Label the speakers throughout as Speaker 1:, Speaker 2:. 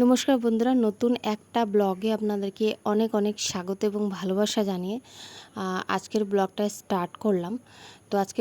Speaker 1: নমস্কার বন্ধুরা, নতুন একটা ব্লগে আপনাদেরকে অনেক অনেক স্বাগত এবং ভালোবাসা জানিয়ে আজকের ব্লগটা স্টার্ট করলাম। তো আজকে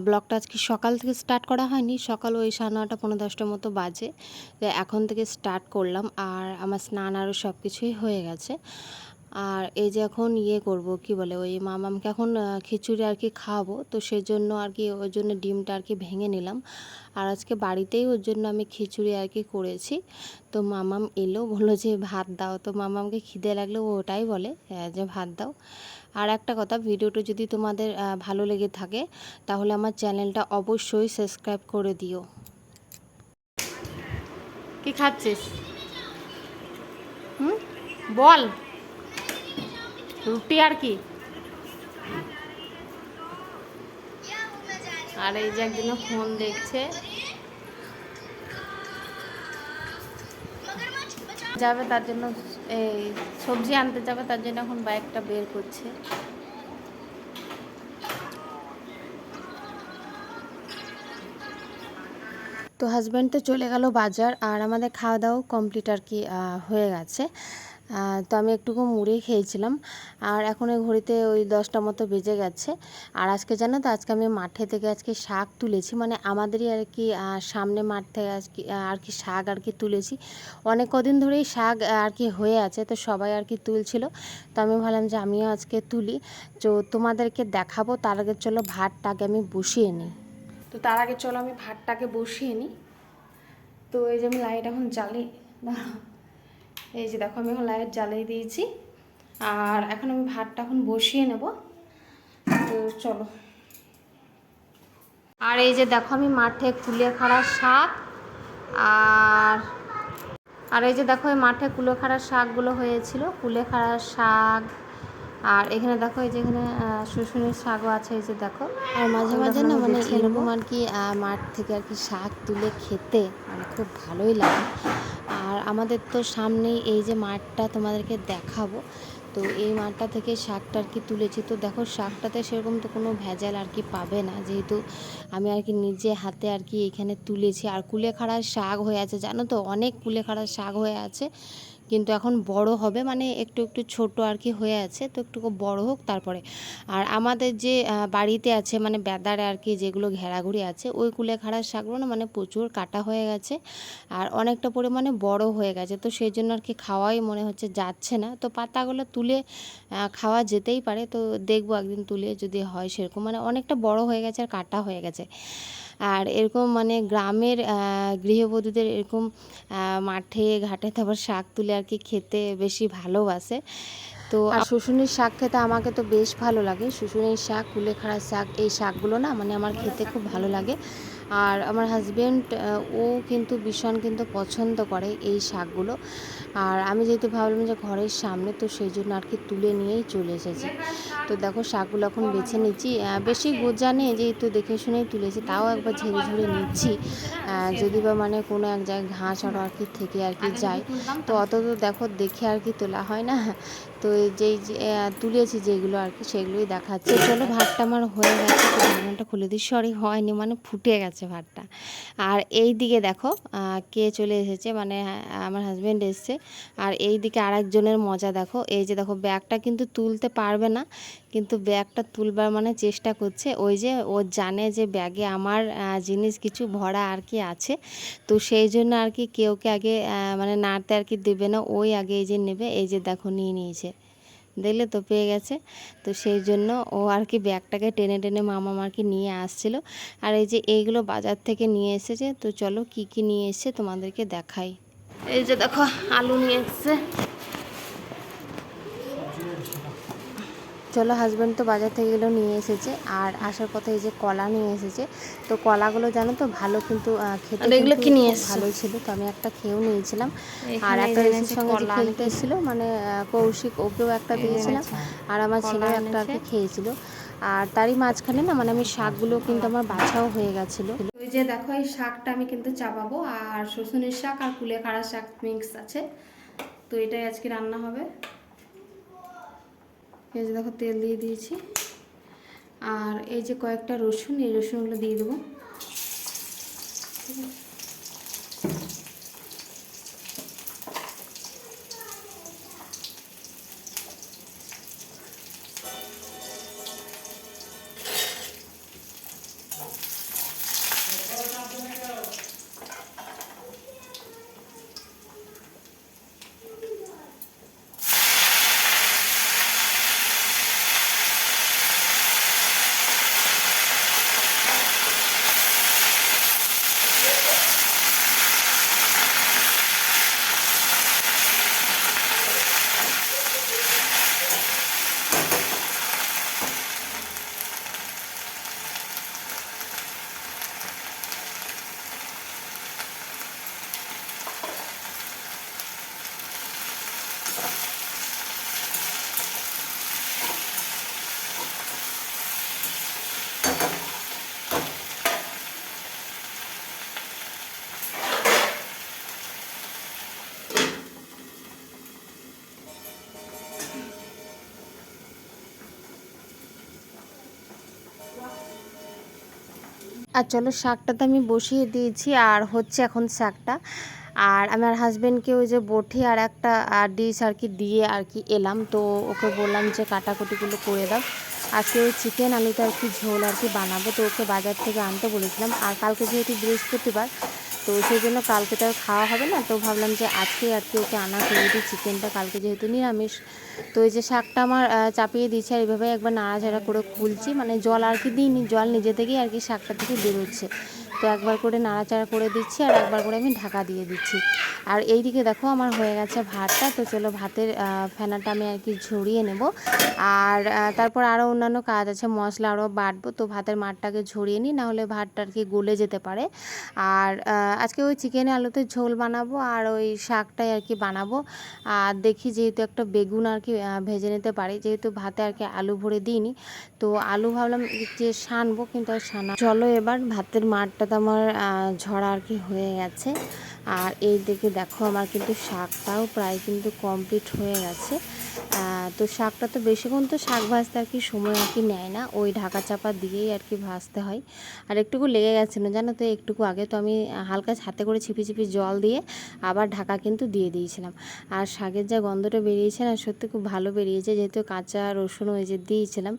Speaker 1: ব্লগটা আজকে সকাল থেকে স্টার্ট করা হয়নি, সকাল ওই 9:30 পৌনে 10টার মতো বাজে। তো এখন থেকে স্টার্ট করলাম আর আমার স্নান আরও সব কিছুই হয়ে গেছে। আর এই যে এখন করব কি বলে ওই মামামকে এখন খিচুড়ি আর কি খাওয়াবো, তো সেই জন্য আর কি ওই জন্য ডিমটা আর কি ভেঙে নিলাম। আর আজকে বাড়িতেই ওর জন্য আমি খিচুড়ি আর কি করেছি। তো মামাম এলো, বললো যে ভাত দাও। তো মামামকে খিদে লাগলে ও ওটাই বলে যে ভাত দাও। আর একটা কথা, ভিডিওটা যদি তোমাদের ভালো লেগে থাকে তাহলে আমার চ্যানেলটা অবশ্যই সাবস্ক্রাইব করে দিও। কি খাচ্ছিস? বল। রুটি আর কি? আর এই যে একদিন ফোন দেখছে, যাবে তার জন্য, এই সবজি আনতে যাবে তার জন্য এখন বাইকটা বের করছে। তো হাজব্যান্ড তো চলে গেল বাজার আর আমাদের খাওয়া দাওয়া কমপ্লিট আর কি হয়ে গেছে। তো আমি একটুকু মুড়ি খেয়েছিলাম। আর এখন ওই ঘড়িতে ওই 10টা মতো বেজে গেছে। আর আজকে জানো তো, আজকে আমি মাঠে থেকে আজকে শাক তুলেছি, মানে আমাদেরই আর কি সামনে মাঠ থেকে আজকে আর কি শাক আর কি তুলেছি। অনেক কদিন ধরেই শাক আর কি হয়ে আছে, তো সবাই আর কি তুলছিল। তো আমি ভাবলাম যে আমিও আজকে তুলি, তো তোমাদেরকে দেখাবো। তার আগে চলো ভাতটাকে আমি বসিয়ে নিই। তো তার আগে চলো আমি ভাতটাকে বসিয়ে নিই। তো এই যে আমি লাইট এখন জ্বালিয়ে, এই যে দেখো আমি এখন লাইট জ্বালিয়ে দিয়েছি। আর এখন আমি ভাতটা এখন বসিয়ে নেব। তো চলো। আর এই যে দেখো আমি মাঠে কুলেখাড়া শাক, আর আর এই যে দেখো এই মাঠে কুলেখাড়া শাকগুলো হয়েছিল, কুলেখাড়া শাক। আর এখানে দেখো এই যে এখানে শুশুনির শাকও আছে, এই যে দেখো। আর মাঝে মাঝে না মানে এরকম আর কি মাঠ থেকে আর কি শাক তুলে খেতে মানে খুব ভালোই লাগে। আর আমাদের তো সামনেই এই যে মাঠটা তোমাদেরকে দেখাবো। তো এই মাঠটা থেকে শাকটা আর কি তুলেছি। তো দেখো শাকটাতে সেরকম তো কোনো ভেজাল আর কি পাবে না, যেহেতু আমি আর কি নিজে হাতে আর কি এখানে তুলেছি। আর কুলেখাড়ার শাক হয়ে আছে, জানো তো, অনেক কুলেখাড়ার শাক হয়ে আছে, কিন্তু এখন বড় হবে, মানে একটু একটু ছোট আর কি হয়ে আছে, তো একটু বড় হোক তারপরে। আর আমাদের যে বাড়িতে আছে মানে বেদারে আর কি যেগুলো ঘেরাঘুরি আছে, ওই কুলেখাড়ার শাকগুলো না মানে প্রচুর কাটা হয়ে গেছে আর অনেকটা পরিমাণে বড় হয়ে গেছে। তো সেই জন্য আর কি খাওয়াই মনে হচ্ছে যাচ্ছে না। তো পাতাগুলো তুলে খাওয়া যেতেই পারে, তো দেখবো একদিন তুলে যদি হয় সেরকম, মানে অনেকটা বড় হয়ে গেছে আর কাটা হয়ে গেছে। আর এরকম মানে গ্রামের গৃহবধূদের এরকম মাঠে ঘাটে তারপর শাক তুলে আর কি খেতে বেশি ভালোবাসে। তো আর শুশুনির শাক খেতে আমাকে তো বেশ ভালো লাগে। শুশুনির শাক, কুলেখাড়ার শাক, এই শাকগুলো না মানে আমার খেতে খুব ভালো লাগে। আর আমার হাজব্যান্ড ও কিন্তু ভীষণ কিন্তু পছন্দ করে এই শাকগুলো। আর আমি যেহেতু ভাবলাম যে ঘরের সামনে, তো সেই জন্য আর কি তুলে নিয়েই চলে এসেছি। তো দেখো শাকগুলো এখন বেছে নিচ্ছি, বেশি গোজা নেই যেহেতু দেখে শুনেই তুলেছি, তাও একবার ঝেড়ে ঝুড়ে নিচ্ছি, যদি বা মানে কোনো এক জায়গায় ঘাস আরও আর কি থেকে আর কি যায়। তো অত তো দেখো দেখে আর কি তোলা হয় না। তো এই যেই যে তুলেছি যেগুলো আর কি সেগুলোই দেখাচ্ছে। চলো ভাতটা আমার হয়ে গেছে, তো ঢাকনাটা খুলে দিই। সরি, হয়নি, মানে ফুটে গেছে ভাতটা। আর এই দিকে দেখো কে চলে এসেছে, মানে আমার হাজব্যান্ড এসছে। আর এই দিকে আরেকজনের মজা দেখো, এই যে দেখো ব্যাগটা কিন্তু তুলতে পারবে না, কিন্তু ব্যাগটা তুলবার মানে চেষ্টা করছে। ওই যে ও জানে যে ব্যাগে আমার জিনিস কিছু ভরা আর কি আছে, তো সেই জন্য আর কি কেউকে আগে মানে নাড়তে আর কি দেবে না, ওই আগে এই যে নেবে। এই যে দেখো নিয়ে নিয়েছে, দেখলে তো পেয়ে গেছে। তো সেই জন্য ও আর কি ব্যাগটাকে টেনে টেনে মামা আর কি নিয়ে আসছিল। আর এই যে এইগুলো বাজার থেকে নিয়ে এসেছে। তো চলো কি কি নিয়ে এসেছে তোমাদেরকে দেখাই। এই যে দেখো আলু নিয়ে এসছে। চলো, হাজব্যান্ড তো বাজার থেকে এগুলো নিয়ে এসেছে। আর আসার পথে এই যে কলা নিয়ে এসেছে। তো কলাগুলো জানো তো ভালো, কিন্তু খেতে কিন্তু খুব ভালো ছিল। তো আমি একটা খেয়েও নিয়েছিলাম। আর একটা ঋষির সঙ্গে যে খেলতে এসেছিল মানে কৌশিক, ওকেও একটা দিয়েছিলাম। আর আমার ছেলেও একটা আর কি খেয়েছিল। আর তারই মাঝখানে না মানে আমি শাকগুলো কিন্তু আমার বাছাও হয়ে গেছিলো। ওই যে দেখো এই শাকটা আমি কিন্তু চাপাবো, আর শুশুনির শাক আর কুলেখাড়া শাক মিক্স আছে, তো এটাই আজকে রান্না হবে। এই যে দেখো তেল দিয়ে দিয়েছি, আর এই যে কয়েকটা রসুন, এই রসুনগুলো দিয়ে দেবো। আর চলো শাকটা তো আমি বসিয়ে দিয়েছি, আর হচ্ছে এখন শাকটা। আর আমার হাজব্যান্ডকে ওই যে বটি আর একটা ডিশ আর কি দিয়ে আর কি এলাম, তো ওকে বললাম যে কাটাকুটিগুলো করে দাও। আজকে ওই চিকেন আলুতে আর কি ঝোল আর কি বানাবো, তো ওকে বাজার থেকে আনতে বলেছিলাম। আর কালকে যেহেতু বৃহস্পতিবার, তো সেই জন্য কালকে তো আর খাওয়া হবে না, তো ভাবলাম যে আজকেই আর কি ওকে আনা করে দিই চিকেনটা, কালকে যেহেতু নিরামিষ। তো এই যে শাকটা আমার চাপিয়ে দিয়েছি, আর এইভাবে একবার নাড়াচাড়া করে খুলছি, মানে জল আর কি দিইনি, জল নিজে থেকেই আর কি শাকটা থেকে বেরোচ্ছে। তো একবার করে নাড়াচাড়া করে দিচ্ছি, আর একবার করে আমি ঢাকা দিয়ে দিচ্ছি। আর এই দিকে দেখো আমার হয়ে গেছে ভাতটা, তো চলো ভাতের ফেনাটা আমি আর কি ঝরিয়ে নেব। আর তারপর আরও অন্যান্য কাজ আছে, মশলা আরও বাটবো, তো ভাতের মাঠটাকে ঝরিয়ে নিই, নাহলে ভাতটা আর কি গলে যেতে পারে। আর আজকে ওই চিকেন আলুতে ঝোল বানাবো, আর ওই শাকটাই আর কি বানাবো। আর দেখি যেহেতু একটা বেগুন আর কি ভেজে নিতে পারি, যেহেতু ভাতে আর কি আলু ভরে দিইনি, তো আলু ভাবলাম যে সানবো, কিন্তু আর সানা। চলো এবার ভাতের মাঠটা তো আমার ঝরা আর কি হয়ে গেছে। আর এই দিকে দেখো আমার কিন্তু শাকটাও প্রায় কিন্তু কমপ্লিট হয়ে গেছে। তো শাকটা তো বেশিক্ষণ তো শাক ভাজতে আর কি সময় আর কি নেয় না, ওই ঢাকা চাপা দিয়েই আর কি ভাজতে হয়। আর একটুকু লেগে গেছিলো জানো তো, একটুকু আগে তো আমি হালকা হাতে করে ছিপি ছিপি জল দিয়ে আবার ঢাকা কিন্তু দিয়ে দিয়েছিলাম। আর শাকের যা গন্ধটা বেরিয়েছে না, সত্যি খুব ভালো বেরিয়েছে, যেহেতু কাঁচা রসুন ওই যে দিয়েছিলাম।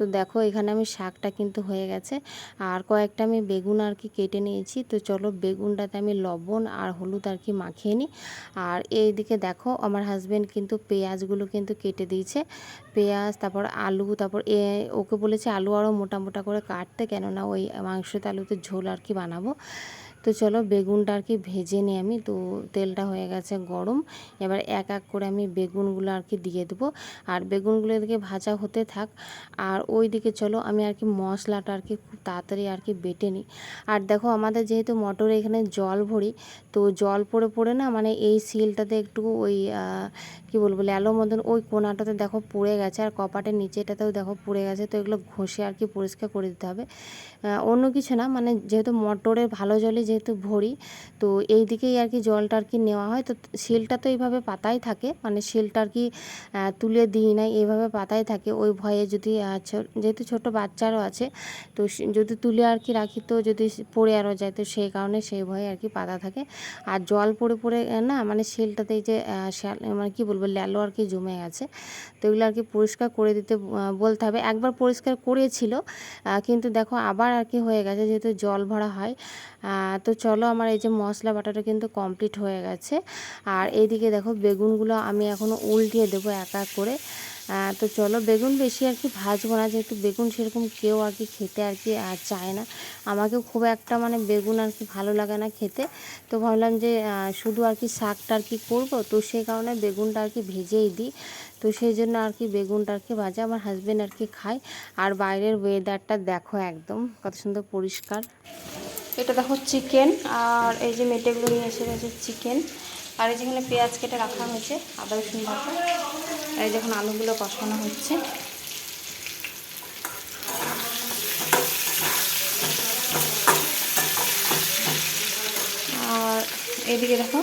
Speaker 1: তো দেখো এখানে আমি শাকটা কিন্তু হয়ে গেছে, আর কয়েকটা আমি বেগুন আর কি কেটে নিয়েছি। তো চলো বেগুনটাতে আমি লবণ আর হলুদ আর কি মাখিয়ে নিই। আর এইদিকে দেখো আমার হাজব্যান্ড কিন্তু পেঁয়াজগুলো কিন্তু কেটে দিয়েছে, পেঁয়াজ তারপর আলু, তারপর ওকে বলেছে আলু আরও মোটা মোটা করে কাটতে, কেননা ওই মাংসতে আলুতে ঝোল আর কি বানাবো। তো চলো বেগুনটা আর কি ভেজে নিই আমি, তো তেলটা হয়ে গেছে গরম, এবার এক এক করে আমি বেগুনগুলো আর কি দিয়ে দেবো। আর বেগুনগুলো এদিকে ভাজা হতে থাক, আর ওই দিকে চলো আমি আর কি মশলাটা আর কি খুব তাড়াতাড়ি আর কি বেটে নিই। আর দেখো আমাদের যেহেতু মটরে এখানে জল ভরি, তো জল পড়ে পড়ে না, মানে এই সিলটাতে একটু ওই কি বলবো ল্যালো মতন ওই কোনাটাতে দেখো পড়ে গেছে, আর কপাটের নিচেটাতেও দেখো পড়ে গেছে, তো এগুলো ঘষে আর কি পরিষ্কার করে দিতে হবে। অন্য কিছু না, মানে যেহেতু মটরের ভালো জলে যেহেতু ভরি, তো এই দিকেই আর কি জলটা আর কি নেওয়া হয়। তো শিলটা তো এইভাবে পাতাই থাকে, মানে শিলটা আর কি তুলে দিই নাই, এইভাবে পাতাই থাকে, ওই ভয়ে যদি যেহেতু ছোটো বাচ্চারও আছে, তো যদি তুলে আর কি রাখি তো যদি পড়ে আরও যায়, তো সেই কারণে সেই ভয়ে আর কি পাতা থাকে। আর জল পড়ে পড়ে না, মানে শিলটাতে এই যে মানে কি বলবো ল্যালো আর কি জমে গেছে, তো এগুলো আর কি পরিষ্কার করে দিতে বলতে হবে। একবার পরিষ্কার করেছিল, কিন্তু দেখো আবার আর কি হয়ে গেছে, যেহেতু জল ভরা হয়। তো চলো আমার এই যে মশলা বাটাটা কিন্তু কমপ্লিট হয়ে গেছে। আর এইদিকে দেখো বেগুনগুলো আমি এখনও উল্টিয়ে দেবো এক এক করে। তো চলো বেগুন বেশি আর কি ভাজবো না, যেহেতু বেগুন সেরকম কেউ আর কি খেতে আর কি চায় না, আমাকেও খুব একটা মানে বেগুন আর কি ভালো লাগে না খেতে। তো ভাবলাম যে শুধু আর কি শাকটা আর কি করবো, তো সেই কারণে বেগুনটা আর কি ভেজেই দিই। তো সেই জন্য আর কি বেগুনটা আর কি ভাজা আমার হাজব্যান্ড আর কি খায়। আর বাইরের ওয়েদারটা দেখো একদম কত সুন্দর পরিষ্কার। এটা দেখো চিকেন, আর এই যে মেটেগুলো নিয়ে এসে গেছে চিকেন, আর এই যেখানে পেঁয়াজ কেটে রাখা হয়েছে আদা রসুন বাটা, আর এই যখন আলুগুলো কষানো হচ্ছে। আর এদিকে দেখো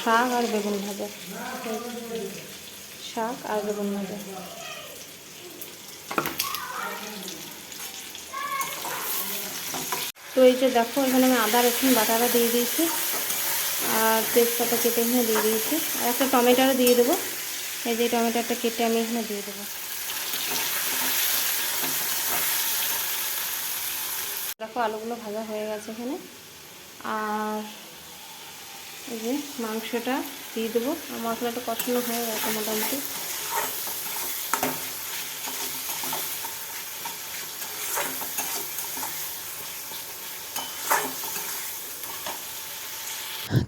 Speaker 1: শাক আর বেগুন ভাজা, শাক আর বেগুন ভাজা। তো এই যে দেখো এখানে আমি আদা রসুন বাটাটা দিয়ে দিয়েছি, আর তেজপাতা কেটে এখানে দিয়ে দিয়েছি, আর একটা টমেটোও দিয়ে দেবো। এই যে টমেটোটা কেটে আমি এখানে দিয়ে দেবো। দেখো আলুগুলো ভাজা হয়ে গেছে এখানে, আর এই যে মাংসটা দিয়ে দেবো, আর মশলাটা কষানো হয়ে গেছে মোটামুটি।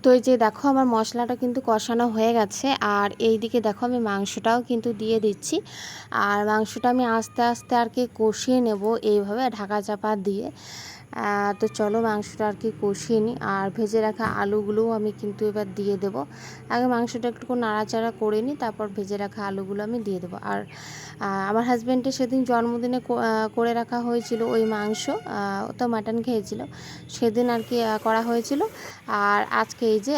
Speaker 1: তো এই যে দেখো আমার মশলাটা কিন্তু কষানো হয়ে গেছে, আর এই দিকে দেখো আমি মাংসটাও কিন্তু দিয়ে দিচ্ছি। আর মাংসটা আমি আস্তে আস্তে আর কি কষিয়ে নেব এইভাবে ঢাকা চাপা দিয়ে। তো চলো মাংসটা আর কি কষিয়ে নিই, আর ভেজে রাখা আলুগুলোও আমি কিন্তু এবার দিয়ে দেবো। আগে মাংসটা একটু নাড়াচাড়া করে নিই, তারপর ভেজে রাখা আলুগুলো আমি দিয়ে দেবো। আর আমার হাজব্যান্ডের সেদিন জন্মদিনে করে রাখা হয়েছিল ওই মাংস, তো মাটন খেয়েছিল সেদিন আর কি করা হয়েছিল। আর আজকে এই যে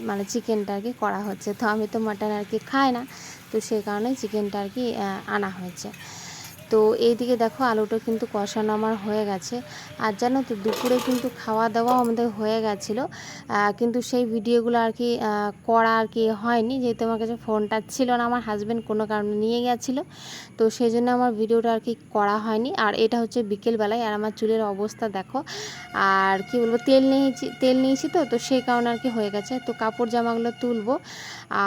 Speaker 1: মানে চিকেনটা আর কি করা হচ্ছে, তো আমি তো মাটন আর কি খাই না, তো সেই কারণে চিকেনটা আর কি আনা হয়েছে। তো এইদিকে দেখো আলুটা কিন্তু কষানো আমার হয়ে গেছে। আর জানো তো দুপুরে কিন্তু খাওয়া দাওয়াও আমাদের হয়ে গেছিলো, কিন্তু সেই ভিডিওগুলো আর কি করা আর কি হয়নি, যেহেতু আমার কাছে ফোনটা ছিল না, আমার হাজব্যান্ড কোনো কারণে নিয়ে গেছিলো, তো সেই জন্য আমার ভিডিওটা আর কি করা হয়নি। আর এটা হচ্ছে বিকেলবেলায়, আর আমার চুলের অবস্থা দেখো, আর কি বলবো, তেল নিয়েছি তো সেই কারণে আর কি হয়ে গেছে। তো কাপড় জামাগুলো তুলবো,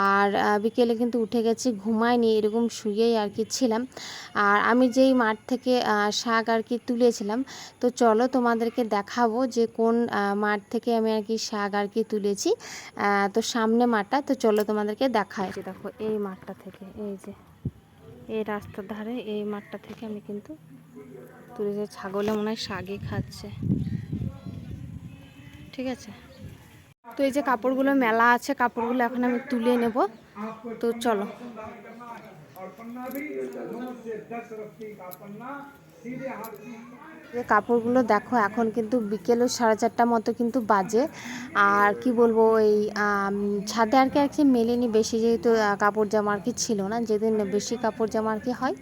Speaker 1: আর বিকেলে কিন্তু উঠে গেছি, ঘুমাইনি, এরকম শুয়েই আর কি ছিলাম। আর আমি যেই মাঠ থেকে শাক আর কি তুলেছিলাম, তো চলো তোমাদেরকে দেখাবো যে কোন মাঠ থেকে আমি আর কি শাক আর কি তুলেছি। তো সামনে মাঠটা, তো চলো তোমাদেরকে দেখাই। দেখো এই মাঠটা থেকে, এই যে এই রাস্তার ধারে এই মাঠটা থেকে আমি কিন্তু তুলেছি। ছাগলে মনে হয় শাকই খাচ্ছে, ঠিক আছে। তো এই যে কাপড়গুলো মেলা আছে, কাপড়গুলো এখন আমি তুলে নেব, তো চলো। কাপড়গুলো দেখো এখন কিন্তু বিকেলের 4:30 মতো কিন্তু বাজে। আর কি বলবো, এই ছাদে আর কি মেলেনি বেশি, যেহেতু কাপড় জামা আর কি ছিল না। যেদিন বেশি কাপড় জামা আর কি হয়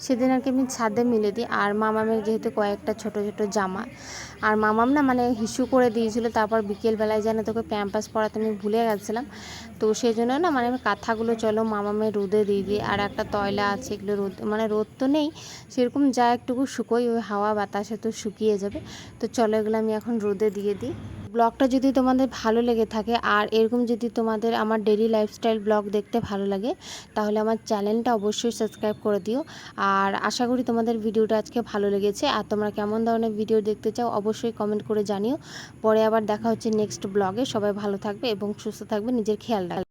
Speaker 1: সেদিন আর কি আমি ছাদে মিলে দিই। আর মামামের যেহেতু কয়েকটা ছোট ছোট জামা, আর মামাম না মানে হিসু করে দিয়েছিল, তারপর বিকেলবেলায় যেন তোকে প্যাম্পাস পরাতে আমি ভুলে গেছিলাম, তো সেই জন্য না মানে আমি কাঁথাগুলো চলো মামামের রোদে দিয়ে দিই। আর একটা তয়লা আছে, এগুলো রোদ মানে রোদ তো নেই সেরকম, যা একটুকু শুকোই, ওই হাওয়া বাতাসে তো শুকিয়ে যাবে। তো চলো এগুলো আমি এখন রোদে দিয়ে দিই। ব্লগটা যদি তোমাদের ভালো লেগে থাকে, আর এরকম যদি তোমাদের আমার ডেইলি লাইফস্টাইল ব্লগ দেখতে ভালো লাগে, তাহলে আমার চ্যানেলটা অবশ্যই সাবস্ক্রাইব করে দিও। আর আশা করি তোমাদের ভিডিওটা আজকে ভালো লেগেছে। আর তোমরা কেমন ধরনের ভিডিও দেখতে চাও অবশ্যই কমেন্ট করে জানিও। পরে আবার দেখা হচ্ছে নেক্সট ব্লগে। সবাই ভালো থাকবে এবং সুস্থ থাকবে, নিজের খেয়াল রাখবে।